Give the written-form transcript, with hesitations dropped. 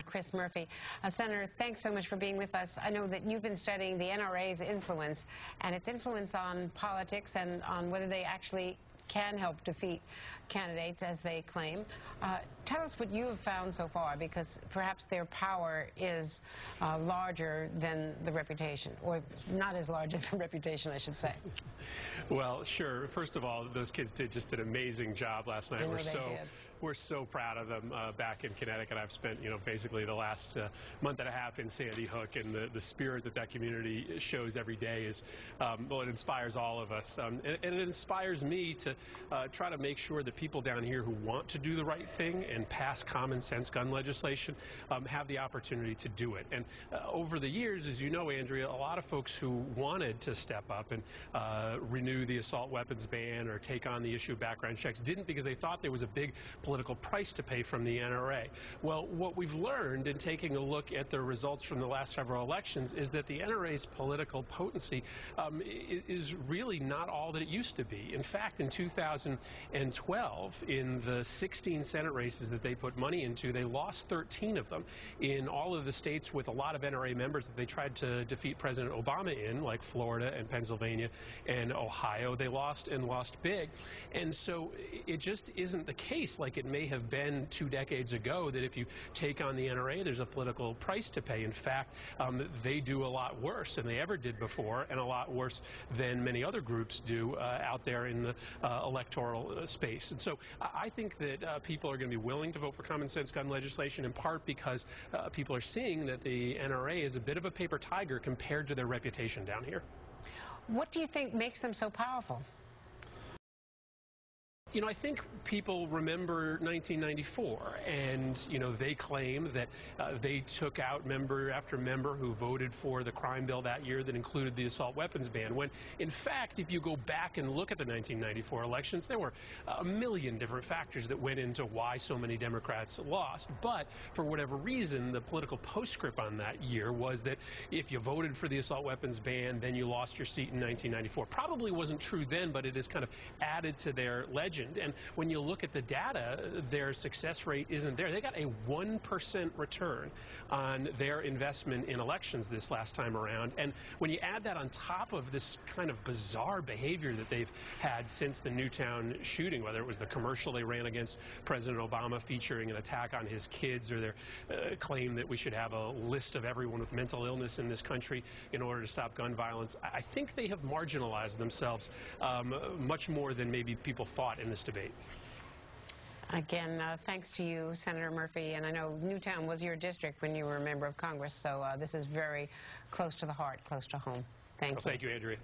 Chris Murphy. Senator, thanks so much for being with us. I know that you've been studying the NRA's influence and its influence on politics and on whether they actually can help defeat candidates, as they claim. Tell us what you have found so far, because perhaps their power is larger than the reputation, or not as large as the reputation, I should say. Well, sure. First of all, those kids did just an amazing job last night. We're so proud of them back in Connecticut. I've spent, basically the last month and a half in Sandy Hook, and the spirit that community shows every day is, well, it inspires all of us. And it inspires me to try to make sure that people down here who want to do the right thing and pass common sense gun legislation have the opportunity to do it. And over the years, as you know, Andrea, a lot of folks who wanted to step up and renew the assault weapons ban or take on the issue of background checks didn't, because they thought there was a big political price to pay from the NRA. Well, what we've learned in taking a look at the results from the last several elections is that the NRA's political potency is really not all that it used to be. In fact, in 2012, in the 16 Senate races that they put money into, they lost 13 of them. In all of the states with a lot of NRA members that they tried to defeat President Obama in, like Florida and Pennsylvania and Ohio, they lost, and lost big. And so it just isn't the case, like it may have been 2 decades ago, that if you take on the NRA, there's a political price to pay. In fact, they do a lot worse than they ever did before, and a lot worse than many other groups do out there in the electoral space. And so I think that people are going to be willing to vote for common sense gun legislation, in part because people are seeing that the NRA is a bit of a paper tiger compared to their reputation down here. What do you think makes them so powerful? I think people remember 1994, and, they claim that they took out member after member who voted for the crime bill that year that included the assault weapons ban, when, in fact, if you go back and look at the 1994 elections, there were a million different factors that went into why so many Democrats lost. But for whatever reason, the political postscript on that year was that if you voted for the assault weapons ban, then you lost your seat in 1994. Probably wasn't true then, but it is kind of added to their legend. And when you look at the data, their success rate isn't there. They got a 1% return on their investment in elections this last time around. And when you add that on top of this kind of bizarre behavior that they've had since the Newtown shooting, whether it was the commercial they ran against President Obama featuring an attack on his kids, or their claim that we should have a list of everyone with mental illness in this country in order to stop gun violence, I think they have marginalized themselves much more than maybe people thought in this debate. Again, thanks to you, Senator Murphy, and I know Newtown was your district when you were a member of Congress, so this is very close to the heart, close to home. Thank you. Thank you, Andrea.